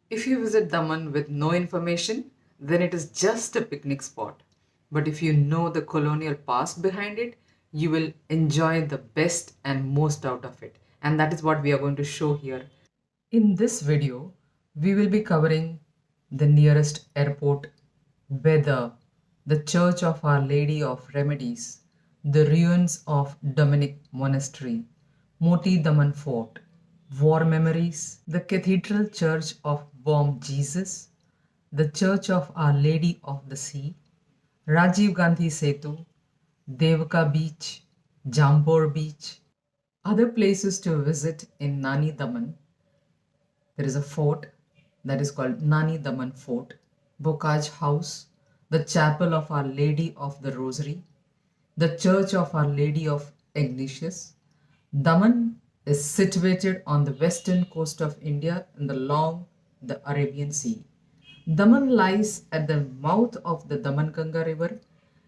If you visit Daman with no information, then it is just a picnic spot. But if you know the colonial past behind it, you will enjoy the best and most out of it. And that is what we are going to show here. In this video, we will be covering the nearest airport, weather, the Church of Our Lady of Remedies, the ruins of Dominic Monastery, Moti Daman Fort, war memories, the Cathedral Church of Bom Jesus, the Church of Our Lady of the Sea, Rajiv Gandhi Setu, Devka Beach, Jampore Beach. Other places to visit in Nani Daman, there is a fort that is called Nani Damam Fort, Bocage House, the Chapel of Our Lady of the Rosary, the Church of Our Lady of Angustias. Daman is situated on the western coast of India and along the Arabian Sea. Daman lies at the mouth of the Daman-Ganga river,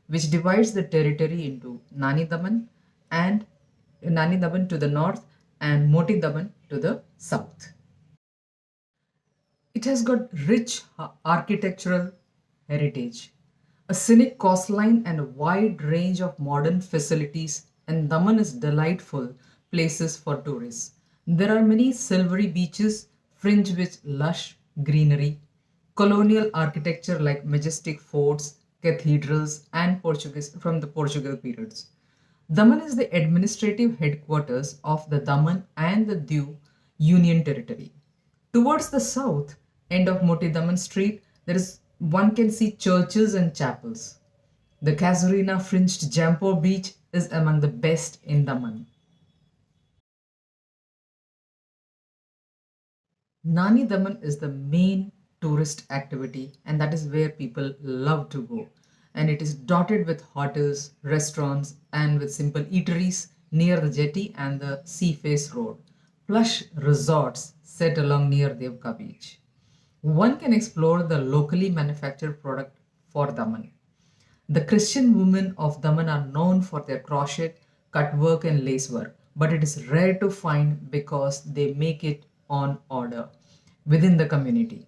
which divides the territory into Nani Daman and Nani Daman to the north and Moti Daman to the south. It has got rich architectural heritage, a scenic coastline and a wide range of modern facilities, and Daman is delightful places for tourists. There are many silvery beaches fringed with lush greenery, colonial architecture like majestic forts, cathedrals, and Portuguese from the Portugal periods. Daman is the administrative headquarters of the Daman and the Diu Union Territory. Towards the south end of Moti Daman Street, one can see churches and chapels. The Casuarina fringed Jampore beach is among the best in Daman. Nani Daman is the main tourist activity, and that is where people love to go. And it is dotted with hotels, restaurants, and with simple eateries near the jetty and the sea face road. Plush resorts set along near Devka beach. One can explore the locally manufactured product for Daman. The Christian women of Daman are known for their crochet, cut work, and lace work, but it is rare to find because they make it on order within the community.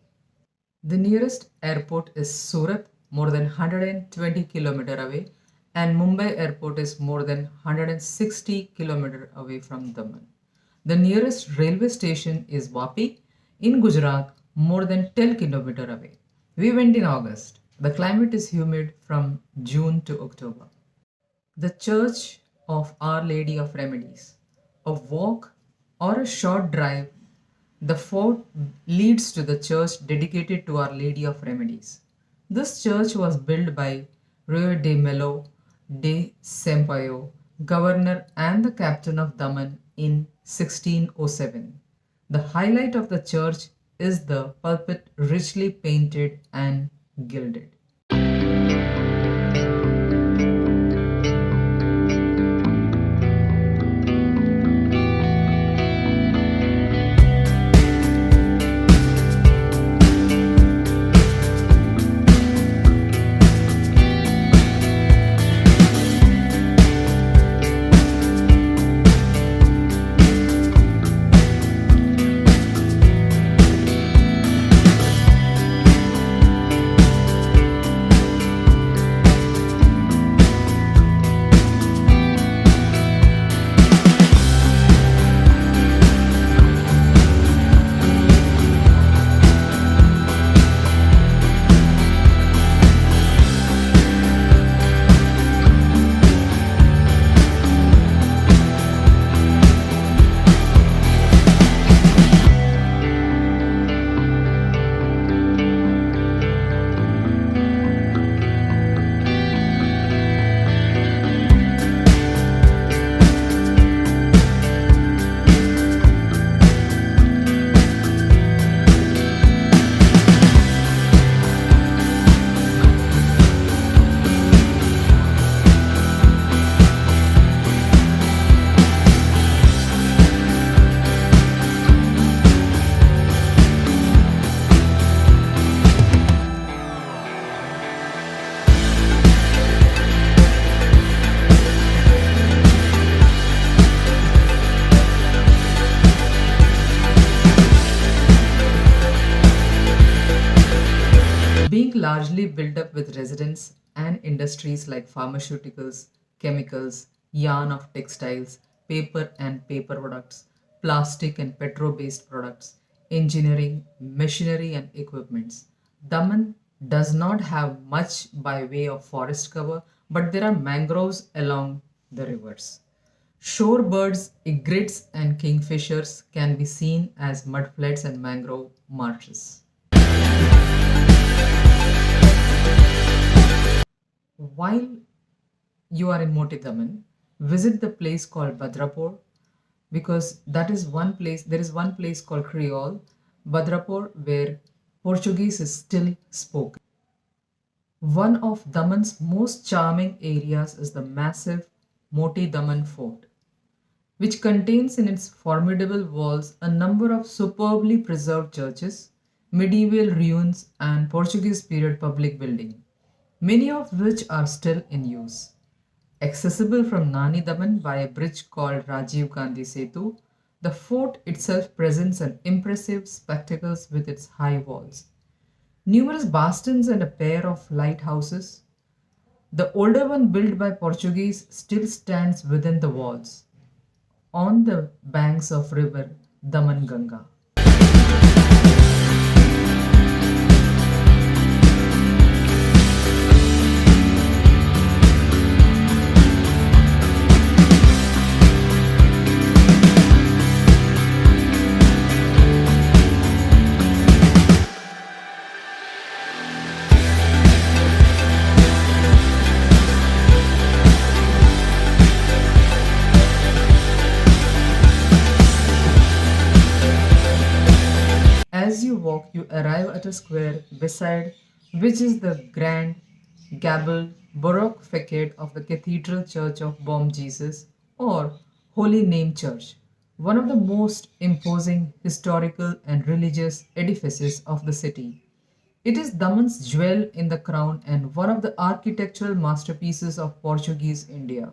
The nearest airport is Surat, more than 120 km away, and Mumbai airport is more than 160 km away from Daman. The nearest railway station is Vapi in Gujarat, more than 10 km away. We went in August. The climate is humid from June to October. The Church of Our Lady of Remedies. A walk or a short drive, the fort leads to the church dedicated to Our Lady of Remedies. This church was built by Rui de Melo de Sampaio, governor and the captain of Daman in 1607. The highlight of the church is the pulpit richly painted and gilded. being largely built up with residents and industries like pharmaceuticals, chemicals, yarn of textiles, paper and paper products, plastic and petro based products, engineering, machinery, and equipments. Daman does not have much by way of forest cover, but there are mangroves along the rivers. Shorebirds, egrets, and kingfishers can be seen as mudflats and mangrove marshes. While you are in Moti Daman, visit the place called Badrapur because that is one place, there is one place called Creole, Badrapur, where Portuguese is still spoken. One of Daman's most charming areas is the massive Moti Daman Fort, which contains in its formidable walls a number of superbly preserved churches, medieval ruins, and Portuguese period public buildings, many of which are still in use. Accessible from Nani Daman by a bridge called Rajiv Gandhi Setu, the fort itself presents an impressive spectacle with its high walls, numerous bastions, and a pair of lighthouses. The older one, built by Portuguese, still stands within the walls on the banks of river Daman Ganga. As you walk, you arrive at a square beside which is the grand gabled Baroque facade of the Cathedral Church of Bom Jesus or Holy Name Church, one of the most imposing historical and religious edifices of the city. It is Daman's jewel in the crown and one of the architectural masterpieces of Portuguese India.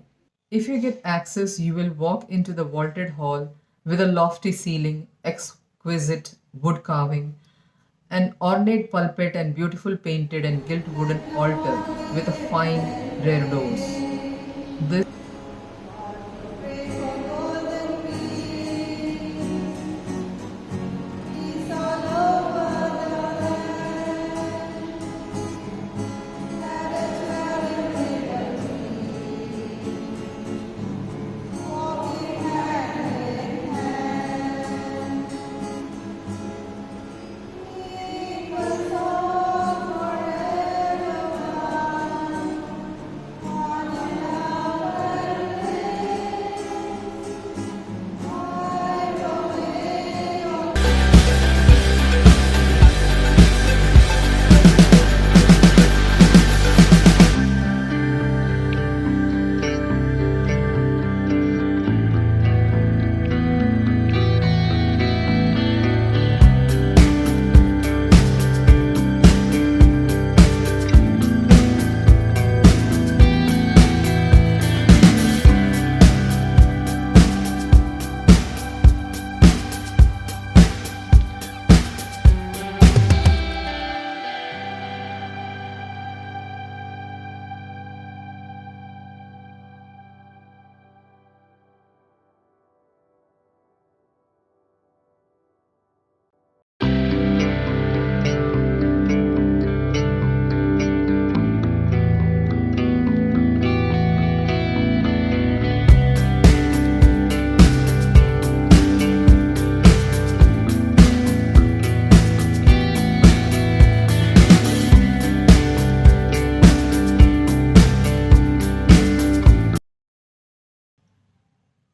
If you get access, you will walk into the vaulted hall with a lofty ceiling, exquisite wood carving, an ornate pulpit, and beautiful painted and gilt wooden altar with a fine rare doors. This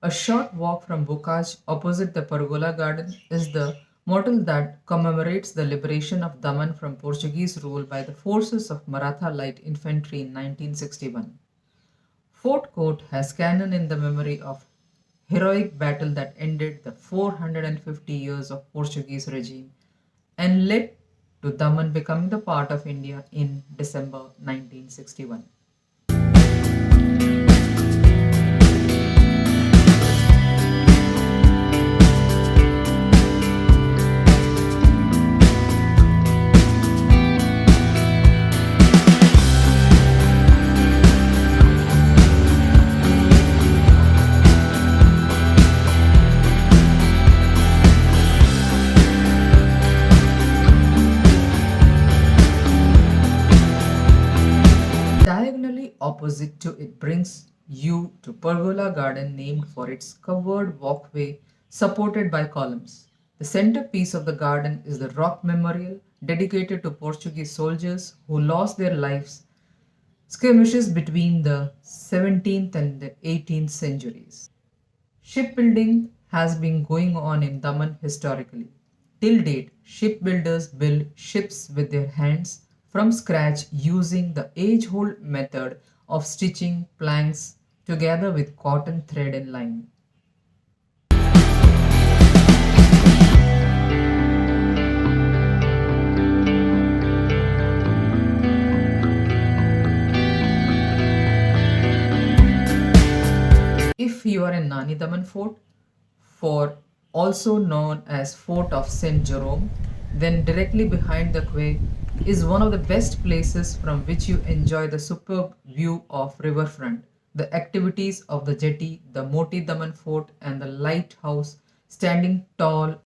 a short walk from bocage opposite the pergola garden is the model that commemorates the liberation of Daman from Portuguese rule by the forces of Maratha Light Infantry in 1961. Fort Court has cannon in the memory of heroic battle that ended the 450 years of Portuguese regime and led to Daman becoming the part of India in December 1961. opposite to it brings you to Pergola Garden, named for its covered walkway supported by columns. The centerpiece of the garden is the rock memorial dedicated to Portuguese soldiers who lost their lives skirmishes between the 17th and the 18th centuries. Shipbuilding has been going on in Daman historically. Till date, shipbuilders build ships with their hands from scratch using the age old method of stitching planks together with cotton thread and line. If you are in Nani Damam Fort, for also known as Fort of St. Jerome, then directly behind the quay is one of the best places from which you enjoy the superb view of riverfront, the activities of the jetty, the Moti Daman Fort, and the lighthouse standing tall.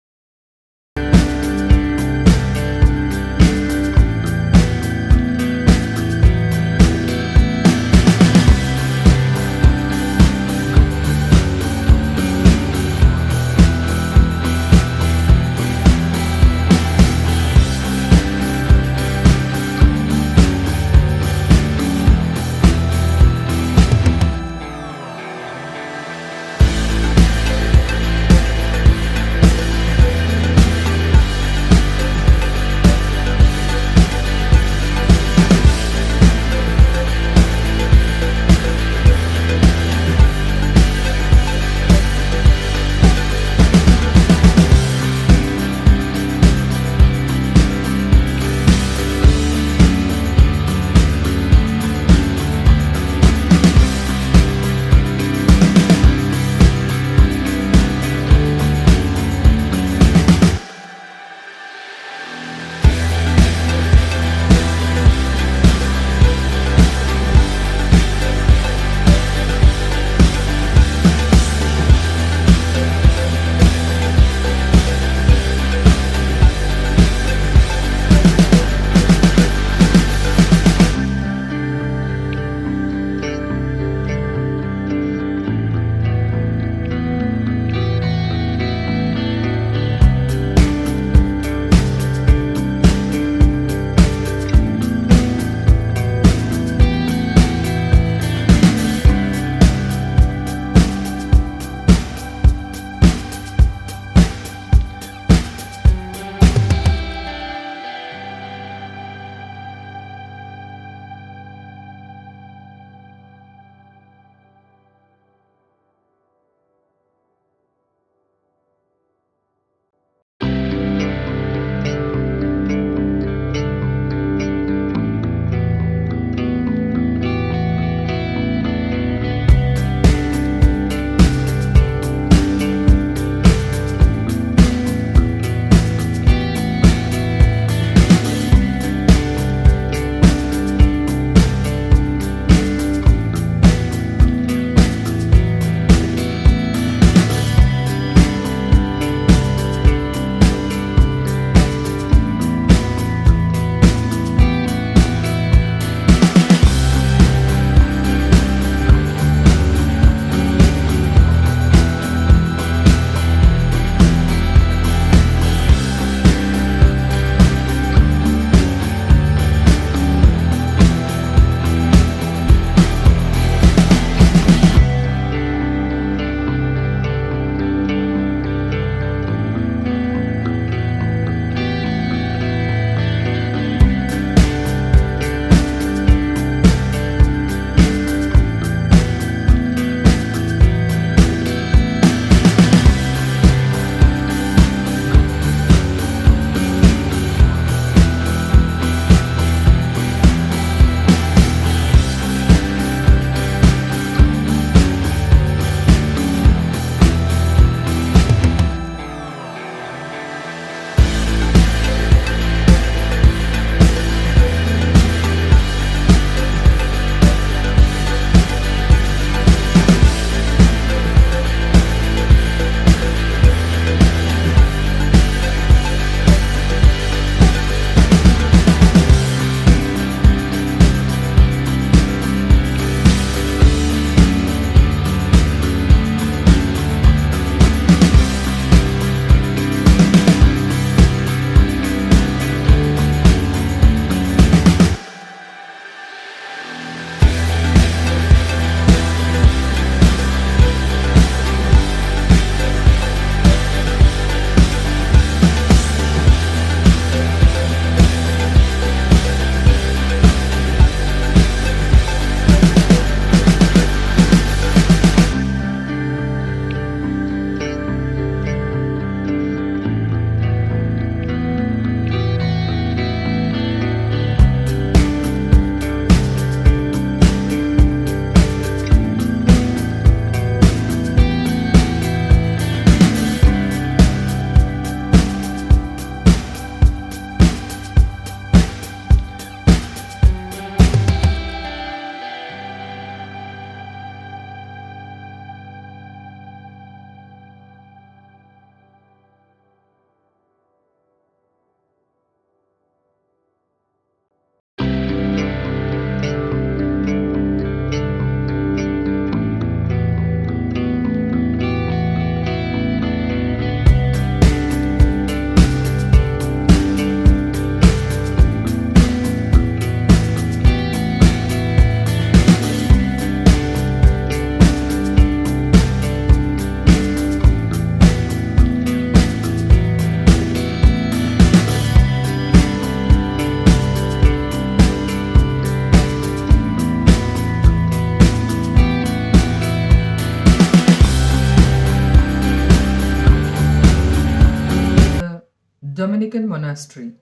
Dominican Monastery.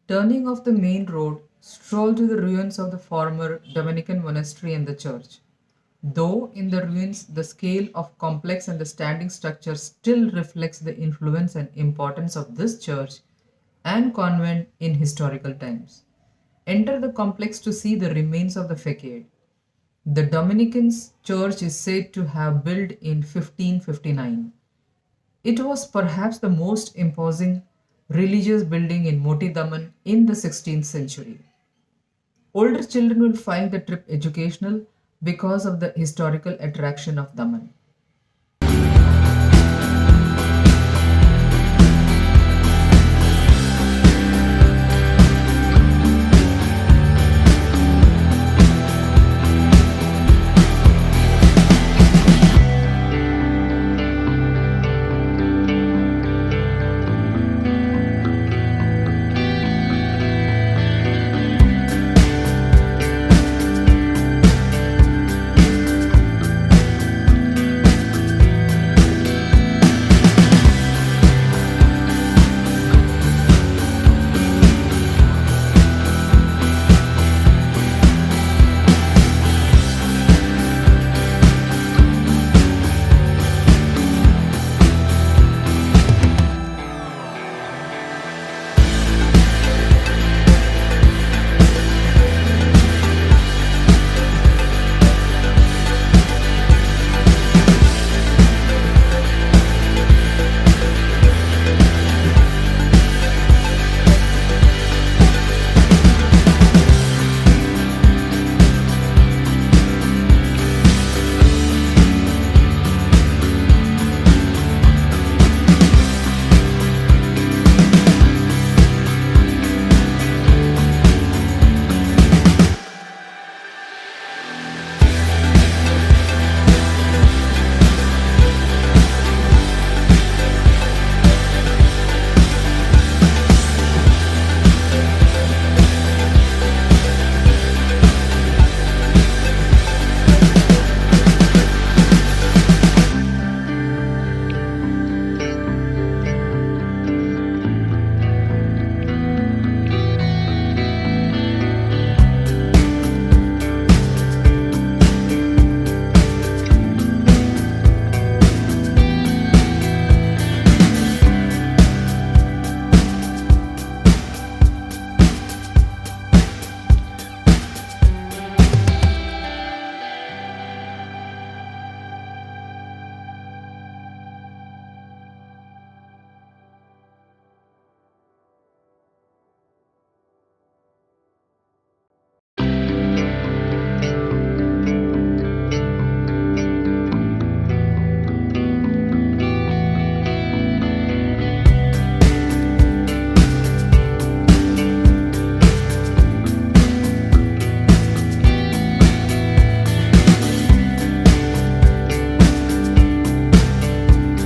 Turning off the main road, stroll to the ruins of the former Dominican monastery and the church. Though in the ruins, the scale of complex and the standing structure still reflects the influence and importance of this church and convent in historical times. Enter the complex to see the remains of the facade. The Dominicans church is said to have built in 1559. It was perhaps the most imposing religious building in Moti Daman in the 16th century. Older children will find the trip educational because of the historical attraction of Daman.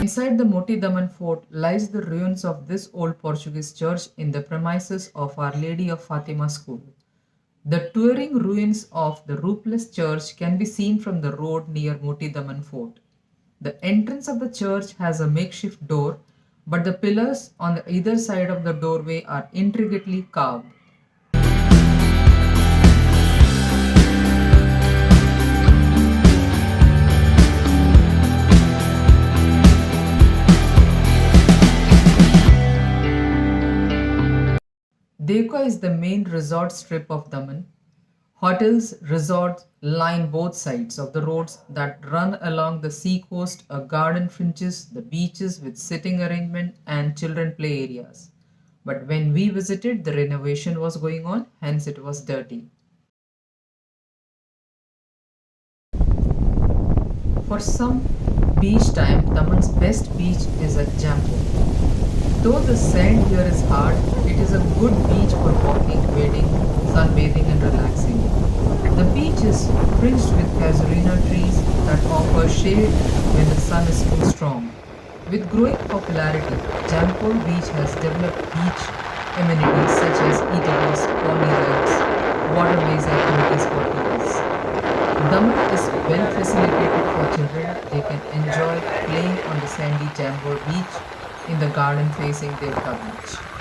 Inside the Moti Daman fort lies the ruins of this old Portuguese church in the premises of Our Lady of Fatima School. The towering ruins of the roofless church can be seen from the road near Moti Daman fort. The entrance of the church has a makeshift door, but the pillars on the either side of the doorway are intricately carved. Devka is the main resort strip of Daman. Hotels, resorts line both sides of the roads that run along the sea coast, a garden fringes the beaches with sitting arrangement and children play areas. But when we visited, the renovation was going on, hence it was dirty. For some beach time, Daman's best beach is at Jampore. Though the sand here is hard, it is a good beach for walking, wading, sunbathing and relaxing. The beach is fringed with casuarina trees that offer shade when the sun is too strong. With growing popularity, Jampore Beach has developed beach amenities such as eatables, pony rides, waterways activities for kids. Daman is well facilitated for children. They can enjoy playing on the sandy Jampore Beach in the garden facing Devka Beach.